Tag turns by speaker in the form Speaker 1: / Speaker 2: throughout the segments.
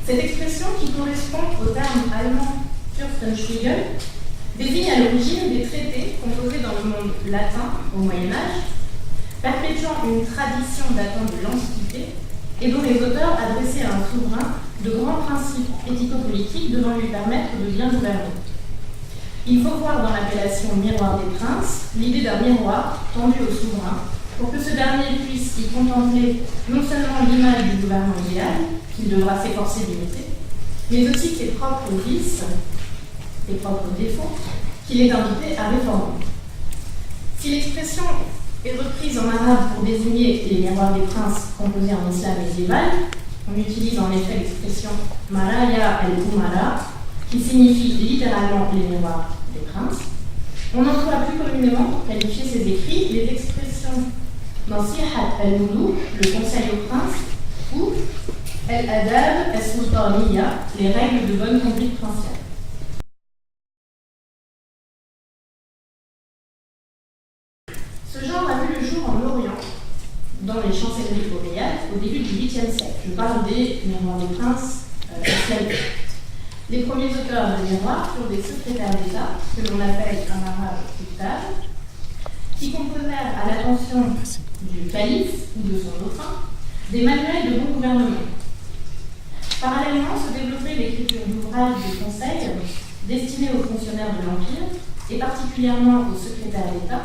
Speaker 1: Cette expression, qui correspond au terme allemand Fürstenspiegel, désigne à l'origine des traités composés dans le monde latin au Moyen-Âge, perpétuant une tradition datant de l'Antiquité et dont les auteurs adressaient à un souverain de grands principes éthico-politiques devant lui permettre de bien gouverner. Il faut voir dans l'appellation miroir des princes l'idée d'un miroir tendu au souverain pour que ce dernier puisse y contempler non seulement l'image du gouvernement idéal, qu'il devra s'efforcer d'imiter, mais aussi ses propres vices, ses propres défauts, qu'il est invité à réformer. Si l'expression est reprise en arabe pour désigner les miroirs des princes composés en islam médiéval, on utilise en effet l'expression Maraya al-Umara, qui signifie littéralement les miroirs des princes. On emploie plus communément pour qualifier ces écrits les expressions Nasihat al-Muluk, le conseil aux princes, ou al-Adab al-Sultaniya, les règles de bonne conduite princière. Ce genre a vu le jour en Orient, dans les chancelleries omeyyades, au début du 8e siècle. Je parle des miroirs des princes islamiques. Les premiers auteurs de miroirs furent des secrétaires d'État, que l'on appelle en arabe kuttab, qui composèrent à l'attention du calife ou de son dauphin des manuels de bon gouvernement. Parallèlement se développait l'écriture d'ouvrages de conseils destinés aux fonctionnaires de l'Empire et particulièrement aux secrétaires d'État,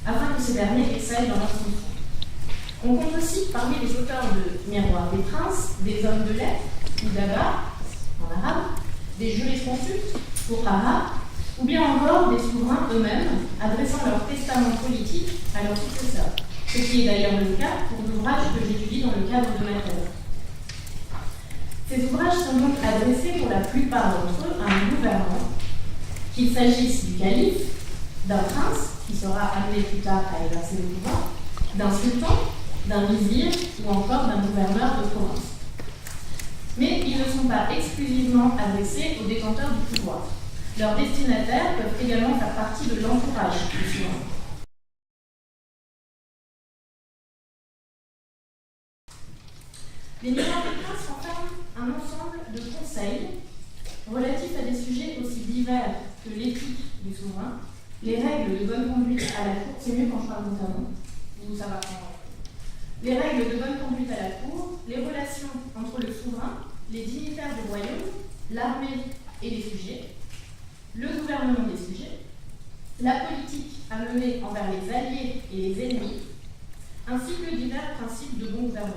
Speaker 1: afin que ces derniers excellent dans leurs fonctions. On compte aussi parmi les auteurs de Miroirs des princes des hommes de lettres, ou d'abord, en arabe, des jurisconsultes, fuqaha, ou bien encore des souverains eux-mêmes adressant leur testament politique à leurs successeurs, ce qui est d'ailleurs le cas pour l'ouvrage que j'étudie dans le cadre de ma thèse. Ces ouvrages sont donc adressés pour la plupart d'entre eux à un gouvernement, qu'il s'agisse du calife, d'un prince, qui sera amené plus tard à exercer le pouvoir, d'un sultan, d'un vizir ou encore d'un gouverneur de province. Mais ils ne sont pas exclusivement adressés aux détenteurs du pouvoir. Leurs destinataires peuvent également faire partie de l'entourage du souverain. Les miroirs des princes renferment un ensemble de conseils relatifs à des sujets aussi divers que l'éthique du souverain, les règles de bonne conduite à la cour, c'est mieux quand je parle notamment, ou ça va prendre. Les règles de bonne conduite à la cour, les relations entre le souverain, les dignitaires du royaume, l'armée et les sujets, le gouvernement des sujets, la politique à mener envers les alliés et les ennemis, ainsi que divers principes de bon gouvernement.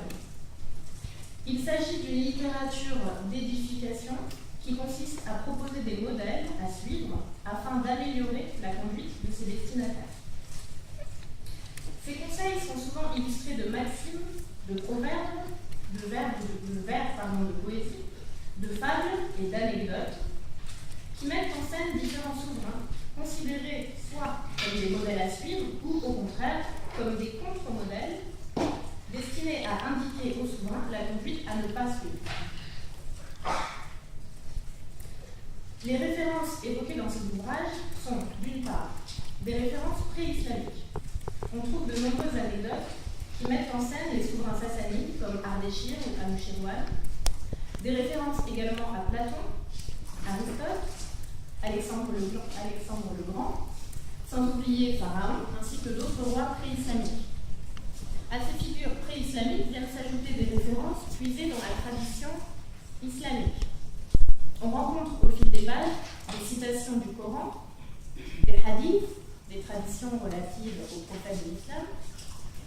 Speaker 1: Il s'agit d'une littérature d'édification qui consiste à proposer des modèles à suivre afin d'améliorer la conduite de ses destinataires. Ces conseils sont souvent illustrés de maximes, de proverbes, de vers de poésie, de fables et d'anecdotes qui mettent en scène différents souverains considérés soit comme des modèles à suivre ou au contraire comme des contre-modèles destinés à indiquer aux souverains la conduite à ne pas suivre. Les références évoquées dans ces ouvrages sont, d'une part, des références pré-islamiques. On trouve de nombreuses anecdotes qui mettent en scène les souverains sassanides comme Ardeshir ou Anushirwan, des références également à Platon, Aristote, Alexandre le Grand, sans oublier Pharaon, ainsi que d'autres rois pré-islamiques. À ces figures pré-islamiques viennent s'ajouter des références puisées dans la tradition islamique. On rencontre au fil des pages des citations du Coran, des hadiths, des traditions relatives au prophète de l'islam,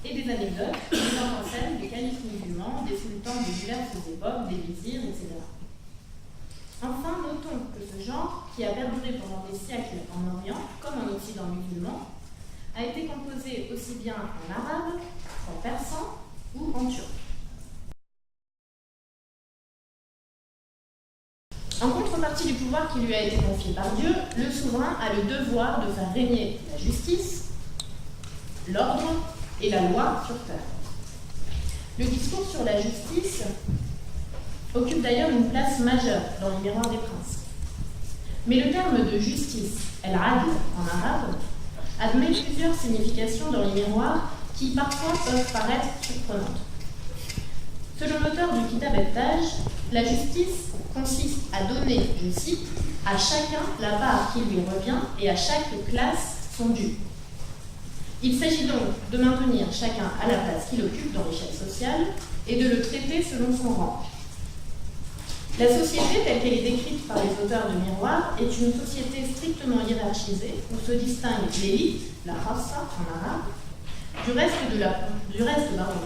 Speaker 1: et des anecdotes mettant en scène des califes musulmans, des sultans de diverses époques, des vizirs, etc. Enfin, notons que ce genre, qui a perduré pendant des siècles en Orient comme en Occident musulman, a été composé aussi bien en arabe qu'en persan ou en turc. En contrepartie du pouvoir qui lui a été confié par Dieu, le souverain a le devoir de faire régner la justice, l'ordre et la loi sur terre. Le discours sur la justice occupe d'ailleurs une place majeure dans les Miroirs des princes. Mais le terme de justice, el-adl en arabe, admet plusieurs significations dans les miroirs qui parfois peuvent paraître surprenantes. Selon l'auteur du Kitab et Taj, La justice consiste à donner, je cite, à chacun la part qui lui revient et à chaque classe son dû. Il s'agit donc de maintenir chacun à la place qu'il occupe dans l'échelle sociale et de le traiter selon son rang. La société, telle qu'elle est décrite par les auteurs de Miroir, est une société strictement hiérarchisée où se distingue l'élite, la khassa en arabe, du reste de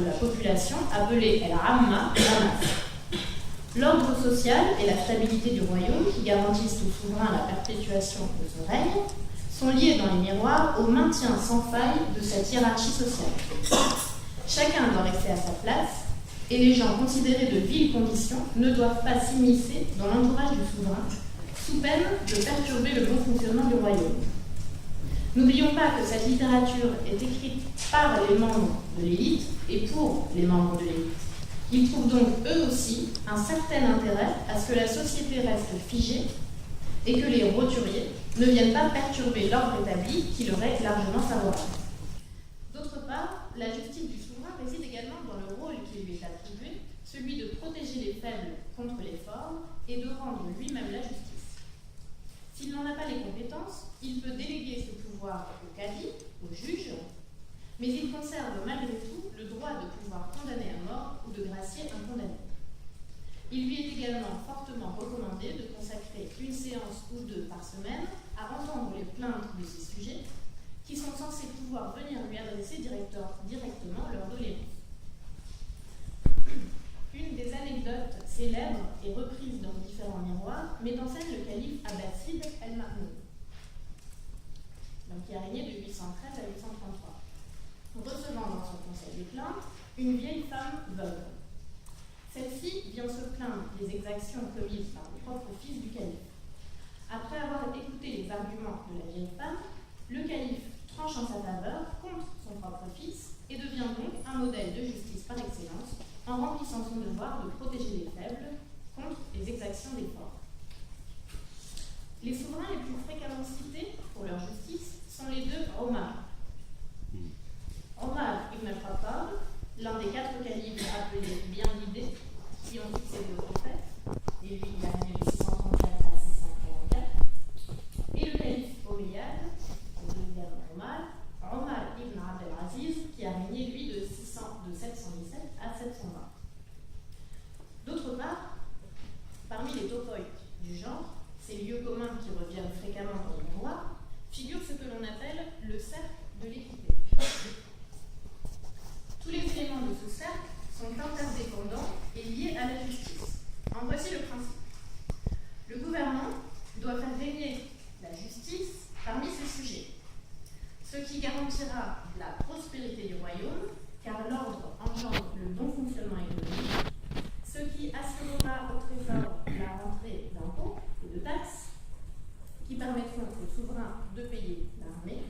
Speaker 1: la population appelée el-amma, la masse. L'ordre social et la stabilité du royaume, qui garantissent au souverain la perpétuation de son règne, sont liés dans les miroirs au maintien sans faille de cette hiérarchie sociale. Chacun doit rester à sa place, et les gens considérés de viles conditions ne doivent pas s'immiscer dans l'entourage du souverain, sous peine de perturber le bon fonctionnement du royaume. N'oublions pas que cette littérature est écrite par les membres de l'élite et pour les membres de l'élite. Ils trouvent donc eux aussi un certain intérêt à ce que la société reste figée et que les roturiers ne viennent pas perturber l'ordre établi qui leur est largement favorable. D'autre part, la justice du souverain réside également dans le rôle qui lui est attribué, celui de protéger les faibles contre les forts et de rendre lui-même la justice. S'il n'en a pas les compétences, il peut déléguer ce pouvoir au cadi, au juge, mais il conserve malgré tout le droit de pouvoir condamner à mort ou de gracier un condamné. Il lui est également fortement recommandé de consacrer une séance ou deux par semaine à entendre les plaintes de ses sujets, qui sont censés pouvoir venir lui adresser directement leurs doléances. Une des anecdotes célèbres et reprises dans différents miroirs met en scène le calife abbasside El-Mahmoud, qui a régné de 813 à 833, recevant dans son conseil des plaintes une vieille femme veuve. Celle-ci vient se plaindre des exactions commises par le propre fils du calife. Après avoir écouté les arguments de la vieille femme, le calife tranche en sa faveur contre son propre fils et devient donc un modèle de justice par excellence en remplissant son devoir de protéger les faibles contre les exactions des forts. Les souverains les plus fréquemment cités pour leur justice sont les deux Omar. Omar ibn al-Khattab, l'un des 4 califes appelés bien guidés qui ont succédé au prophète, et lui il a régné de 634 à 644, et le calife Omeyyade, le deuxième Omar ibn Abd al-Aziz, qui a régné lui de 717 à 720. D'autre part, parmi les topoïques du genre, ces lieux communs qui reviennent fréquemment dans le miroir, figure ce que l'on appelle le cercle de l'équité. Tous les éléments de ce cercle sont interdépendants et liés à la justice. En voici le principe. Le gouvernement doit faire régner la justice parmi ses sujets, ce qui garantira la prospérité du royaume, car l'ordre engendre le bon fonctionnement économique, ce qui assurera au trésor la rentrée d'impôts et de taxes, qui permettront au souverain de payer l'armée,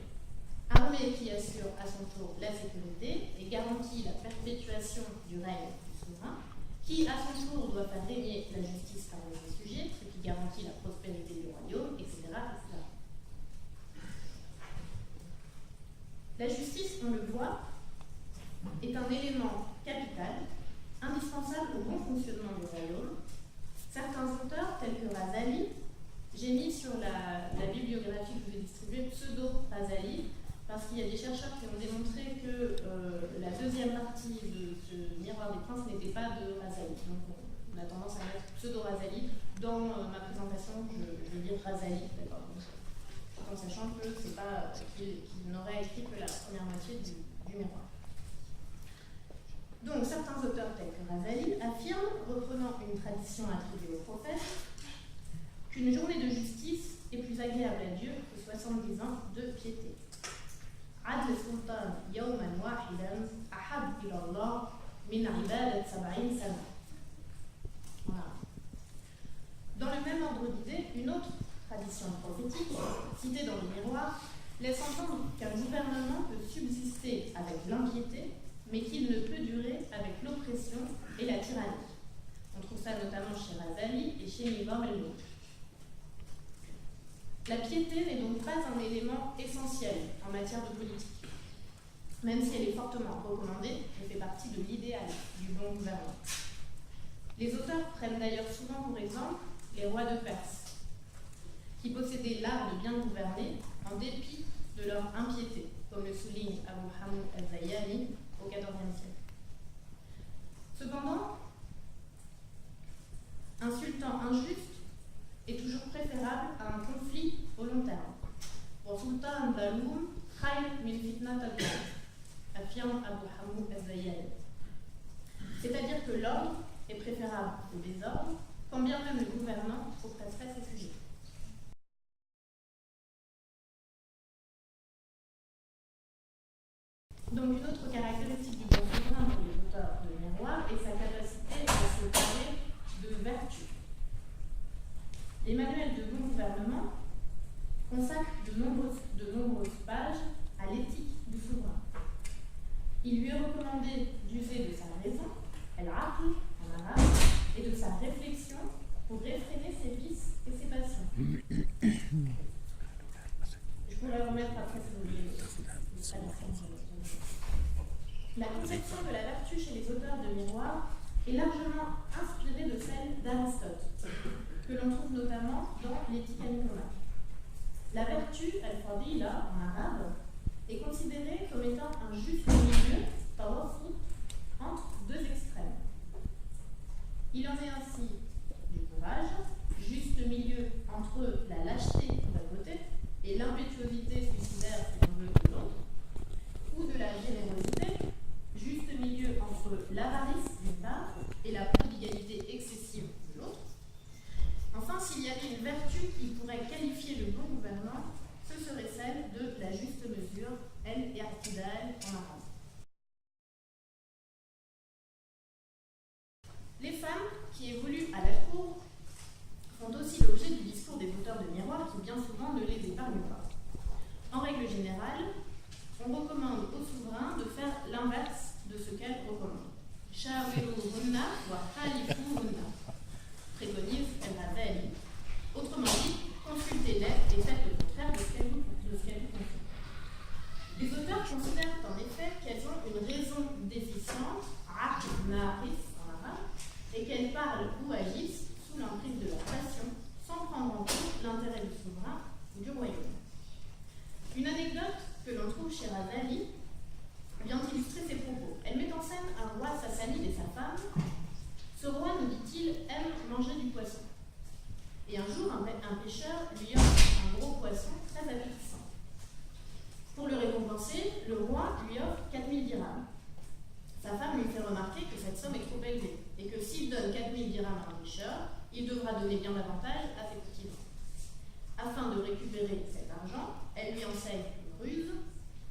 Speaker 1: armée qui assure à son tour la sécurité et garantit la perpétuation du règne du souverain, qui à son tour doit faire régner la justice parmi ses sujets, ce qui garantit la prospérité du royaume, etc., etc. La justice, on le voit, est un élément capital, indispensable au bon fonctionnement du royaume. Certains auteurs, tels que Razali, j'ai mis sur la bibliographie que je vous ai distribuée pseudo-Razali, parce qu'il y a des chercheurs qui ont démontré que la deuxième partie de ce miroir des princes n'était pas de Razali. Donc on a tendance à mettre pseudo-Razali. Dans ma présentation, je vais dire Razali, d'accord, en sachant que c'est pas qu'il n'aurait écrit que la première moitié du miroir. Donc certains auteurs tels que Razali affirment, reprenant une tradition attribuée au prophète, qu'une journée de justice est plus agréable à Dieu que 70 ans de piété. عدل السلطان يوما واحدا أحب إلى الله من عبادة 70 سنة. Voilà. Dans le même ordre d'idée, une autre tradition prophétique, citée dans le miroir, laisse entendre qu'un gouvernement peut subsister avec l'impiété, mais qu'il ne peut durer avec l'oppression et la tyrannie. On trouve ça notamment chez Razali et chez Mivar el-Nour. La piété n'est donc pas un élément essentiel en matière de politique, même si elle est fortement recommandée et fait partie de l'idéal du bon gouvernement. Les auteurs prennent d'ailleurs souvent pour exemple les rois de Perse, qui possédaient l'art de bien gouverner en dépit de leur impiété, comme le souligne Abu Hamid al-Zayyani au XIVe siècle. Cependant, un sultan injuste est toujours préférable à un conflit au long terme. Pour Sultan Daloum, khayr min fitnat al-qalb, affirme Abu Hamid al-Zayyani. C'est-à-dire que l'ordre est préférable au désordre, quand bien même le gouvernant oppresserait ses sujets. Donc une autre caractéristique du bon souverain pour les auteurs de miroir est sa capacité à se parler de vertu. Les manuels de bon gouvernement consacrent de nombreuses pages à l'éthique du souverain. Il lui est recommandé d'user de sa raison, al-aql en arabe, et de sa réflexion pour réfréner ses vices et ses passions. Je pourrais remettre après si vous voulez. La conception de la vertu chez les auteurs de miroir est largement inspirée de celle d'Aristote, que l'on trouve notamment dans l'Éthique à Nicomède. La vertu, al-fadila en arabe, est considérée comme étant un juste milieu, tawasut, entre deux extrêmes. Il en est ainsi du courage, juste milieu entre la lâcheté d'un côté et l'impétuosité suicidaire si on veut de l'autre, ou de la générosité, juste milieu entre l'avarice d'une part et la prodigalité excessive de l'autre. Enfin, s'il y avait une vertu qui pourrait qualifier le bon gouvernant, ce serait celle de la juste mesure, al-i'tidal en arabe. Les femmes qui évoluent à la cour font aussi l'objet du discours des auteurs de miroir qui bien souvent ne les épargnent pas. En règle générale, on recommande aux souverains de faire l'inverse de ce qu'elles recommandent. Shawiruhunna wa khalifuhunna, préconise al-Ghazali. Autrement dit, consultez-les et faites le contraire de ce qu'elles vous confient. Les auteurs considèrent en effet qu'elles ont une raison déficiente, aql naqis en arabe, et qu'elles parlent ou agissent sous l'emprise de leur passion, sans prendre en compte l'intérêt du souverain ou du royaume. Une anecdote que l'on trouve chez Ghazali vient illustrer ses propos. Elle met en scène un roi sassanide et sa femme. Ce roi, nous dit-il, aime manger du poisson. Et un jour, un pêcheur lui offre un gros poisson très appétissant. Pour le récompenser, le roi lui offre 4000 dirhams. Sa femme lui fait remarquer que cette somme est trop élevée et que s'il donne 4000 dirhams à un pêcheur, il devra donner bien davantage à ses petits gens. Afin de récupérer cet argent, elle lui enseigne une ruse.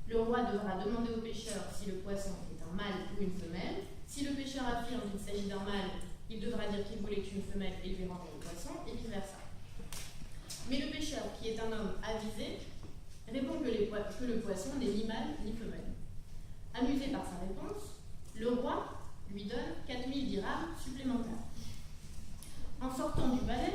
Speaker 1: Le roi devra demander au pêcheur si le poisson est un mâle ou une femelle. Si le pêcheur affirme qu'il s'agit d'un mâle, il devra dire qu'il voulait une femelle et lui rendre le poisson, et vice-versa. Mais le pêcheur, qui est un homme avisé, répond que le poisson n'est ni mâle ni femelle. Amusé par sa réponse, le roi lui donne 4000 dirhams supplémentaires. En sortant du balai,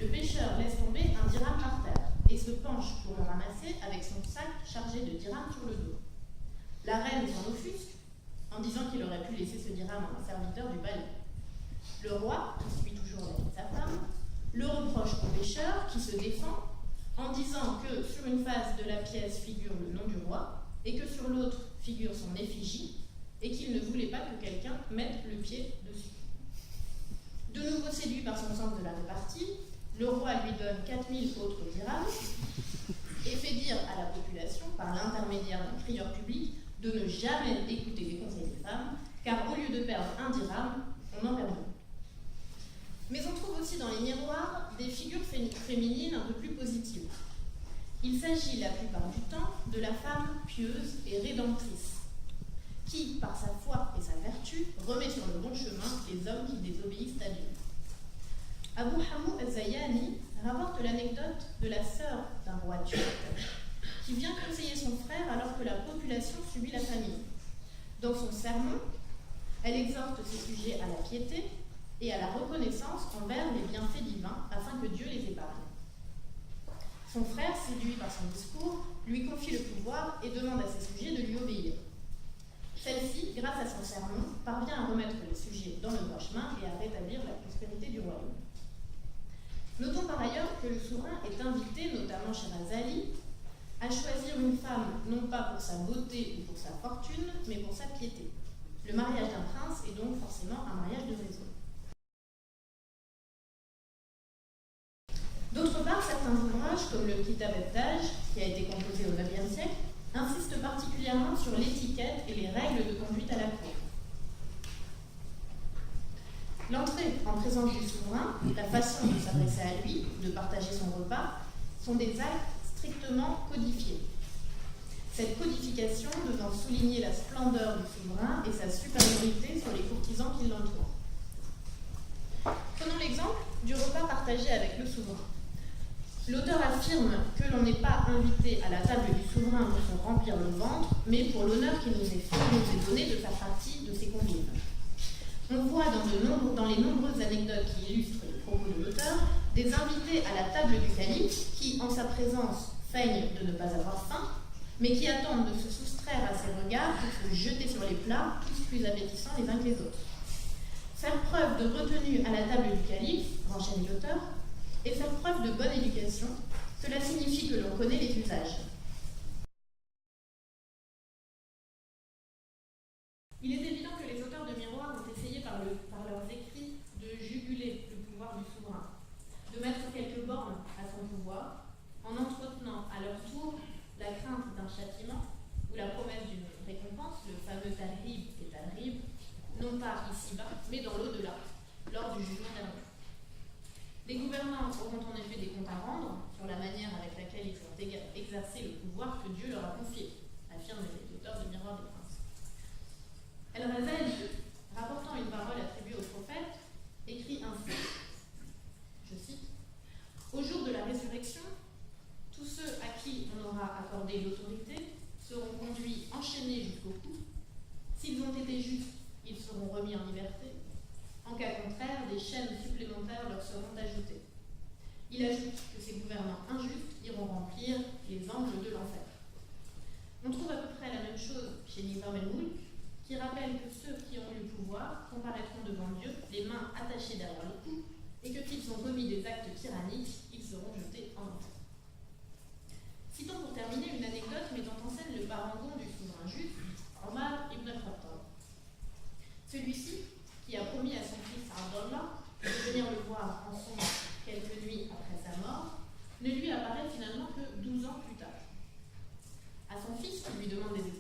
Speaker 1: le pêcheur laisse tomber un dirham par terre et se penche pour le ramasser avec son sac chargé de dirhams sur le dos. La reine s'en offusque en disant qu'il aurait pu laisser ce dirham à un serviteur du balai. Le roi, qui suit toujours l'avis de sa femme, le reproche au pêcheur qui se défend en disant que sur une face de la pièce figure le nom du roi et que sur l'autre figure son effigie et qu'il ne voulait pas que quelqu'un mette le pied dessus. De nouveau séduit par son sens de la répartie, le roi lui donne 4000 autres dirhams et fait dire à la population, par l'intermédiaire d'un crieur public, de ne jamais écouter les conseils des femmes, car au lieu de perdre un dirham, on en perd deux. Mais on trouve aussi dans les miroirs des figures féminines un peu plus positives. Il s'agit la plupart du temps de la femme pieuse et rédemptrice, qui, par sa foi et sa vertu, remet sur le bon chemin les hommes qui désobéissent à Dieu. Abu Hamid al-Zayyani rapporte l'anecdote de la sœur d'un roi turc qui vient conseiller son frère alors que la population subit la famine. Dans son sermon, elle exhorte ses sujets à la piété et à la reconnaissance envers les bienfaits divins afin que Dieu les épargne. Son frère, séduit par son discours, lui confie le pouvoir et demande à ses sujets de lui obéir. Celle-ci, grâce à son sermon, parvient à remettre les sujets dans le droit chemin et à rétablir la prospérité du royaume. Notons par ailleurs que le souverain est invité, notamment chez Razali, à choisir une femme non pas pour sa beauté ou pour sa fortune, mais pour sa piété. Le mariage d'un prince est donc forcément un mariage de raison. D'autre part, certains ouvrages, comme le Kitab et-Taj, qui a été composé au IXe siècle, insistent particulièrement sur l'étiquette et les règles de conduite à la cour. L'entrée en présence du souverain, la façon de s'adresser à lui, de partager son repas, sont des actes strictement codifiés. Cette codification devant souligner la splendeur du souverain et sa supériorité sur les courtisans qui l'entourent. Prenons l'exemple du repas partagé avec le souverain. L'auteur affirme que l'on n'est pas invité à la table du souverain pour se remplir le ventre, mais pour l'honneur qui nous est donné de faire partie de ses convives. On voit dans les nombreuses anecdotes qui illustrent les propos de l'auteur, des invités à la table du calife qui, en sa présence, feignent de ne pas avoir faim, mais qui attendent de se soustraire à ses regards pour se jeter sur les plats, tous plus appétissants les uns que les autres. Faire preuve de retenue à la table du calife, enchaîne l'auteur, et faire preuve de bonne éducation, cela signifie que l'on connaît les usages. Il est évident que les auteurs de Miroir ont essayé par leurs écrits de juguler le pouvoir du souverain, de mettre quelques bornes à son pouvoir, en entretenant à leur tour la crainte d'un châtiment ou la promesse d'une récompense, le fameux Talrib et Talrib, non pas ici-bas, mais dans l'au-delà, lors du jugement dernier. Les gouvernants auront en effet des comptes à rendre sur la manière avec laquelle ils ont exercé le pouvoir que Dieu leur a confié, affirment les auteurs de Miroir des Princes. El-Razali, rapportant une parole attribuée au prophète, écrit ainsi, je cite, « Au jour de la résurrection, tous ceux à qui on aura accordé l'autorité seront conduits enchaînés jusqu'au cou. S'ils ont été justes, ils seront remis en liberté. En cas contraire, des chaînes supplémentaires leur seront ajoutées. » Il ajoute que ces gouvernants injustes iront remplir les angles de l'enfer. On trouve à peu près la même chose chez Nizam el-Mulk, qui rappelle que ceux qui ont eu le pouvoir comparaîtront devant Dieu, les mains attachées derrière le cou, et que s'ils ont commis des actes tyranniques, ils seront jetés en enfer. Citons pour terminer une anecdote mettant en scène le parangon du souverain juif, Omar ibn al-Khattab. Celui-ci, qui a promis à son fils Abdallah de venir le voir en songe quelques nuits après sa mort, ne lui apparaît finalement que 12 ans plus tard. À son fils, qui lui demande des